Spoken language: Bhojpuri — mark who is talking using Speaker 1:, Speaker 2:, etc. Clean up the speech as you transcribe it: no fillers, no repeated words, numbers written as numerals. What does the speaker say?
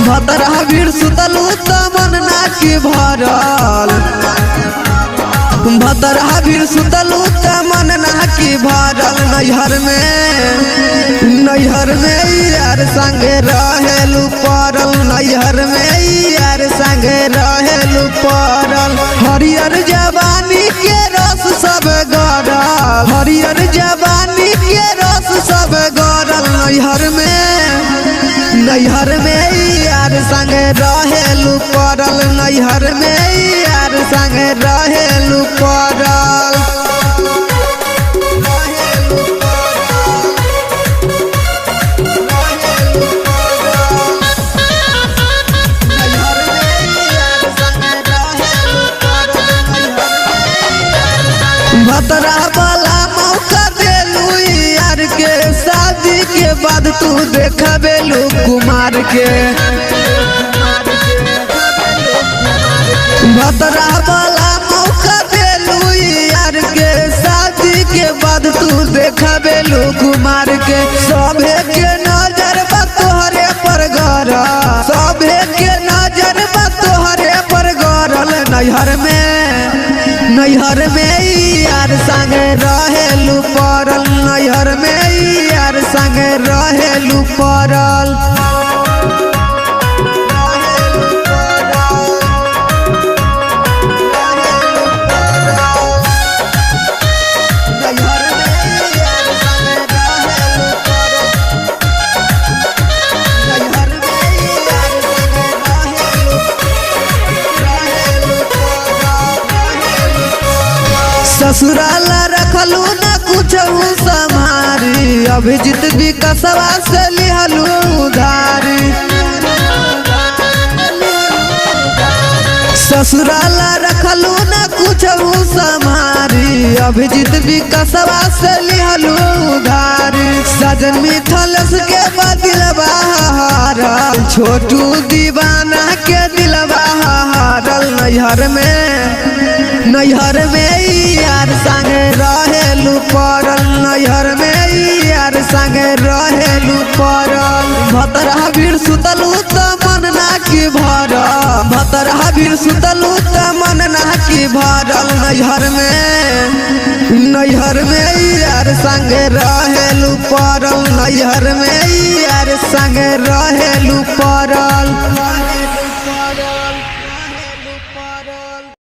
Speaker 1: भतरा भीड़ सुतलू त मन ना की भरल भतरा भीड़ सुतलू त मन ना की भरल नैहर में यार संगे रहेलू पड़ल नैहर में यार संगे रहेलू पड़ल हरियर जवानी के रस सब गड़ल हरियर जवानी के रस सब गड़ल नैहर में यार संगे रहेलू पड़ल नैहर में यार संगे रहेलू पड़ल भतरा वाला मौका देलू यार के शादी के बाद तू देखबेलू कुमार के भतरा वाला मौका देलू यार के शादी के बाद तू देखबेलू कुमार के सभे के नजर बा तोहरे पर गड़ल सभे के नजर बा तोहरे पर गड़ल नैहर में यार संगे रहेलू पड़ल नैहर में यार संगे रहेलू पड़ल ससुराला रखलू न कुछ समारी अभिजीत विकसवा से लिहलू उधारी ससुराला रखलू न कुछ समारी अभिजीत विकसवा से लिहलू उधारी सजन मिथलेश के दिलवा हारल छोटू दीवाना के दिलवा हारल नैहर में यार संगे रहेलू पड़ल नैहर में यार संगे रहेलू पड़ल भतरा भीड़ सुतलू त मन ना की भरल भतरा भीड़ सुतलू त मन ना की भरल नैहर में यार संगे रहेलू पड़ल नैहर में यार संगे रहेलू पड़ल।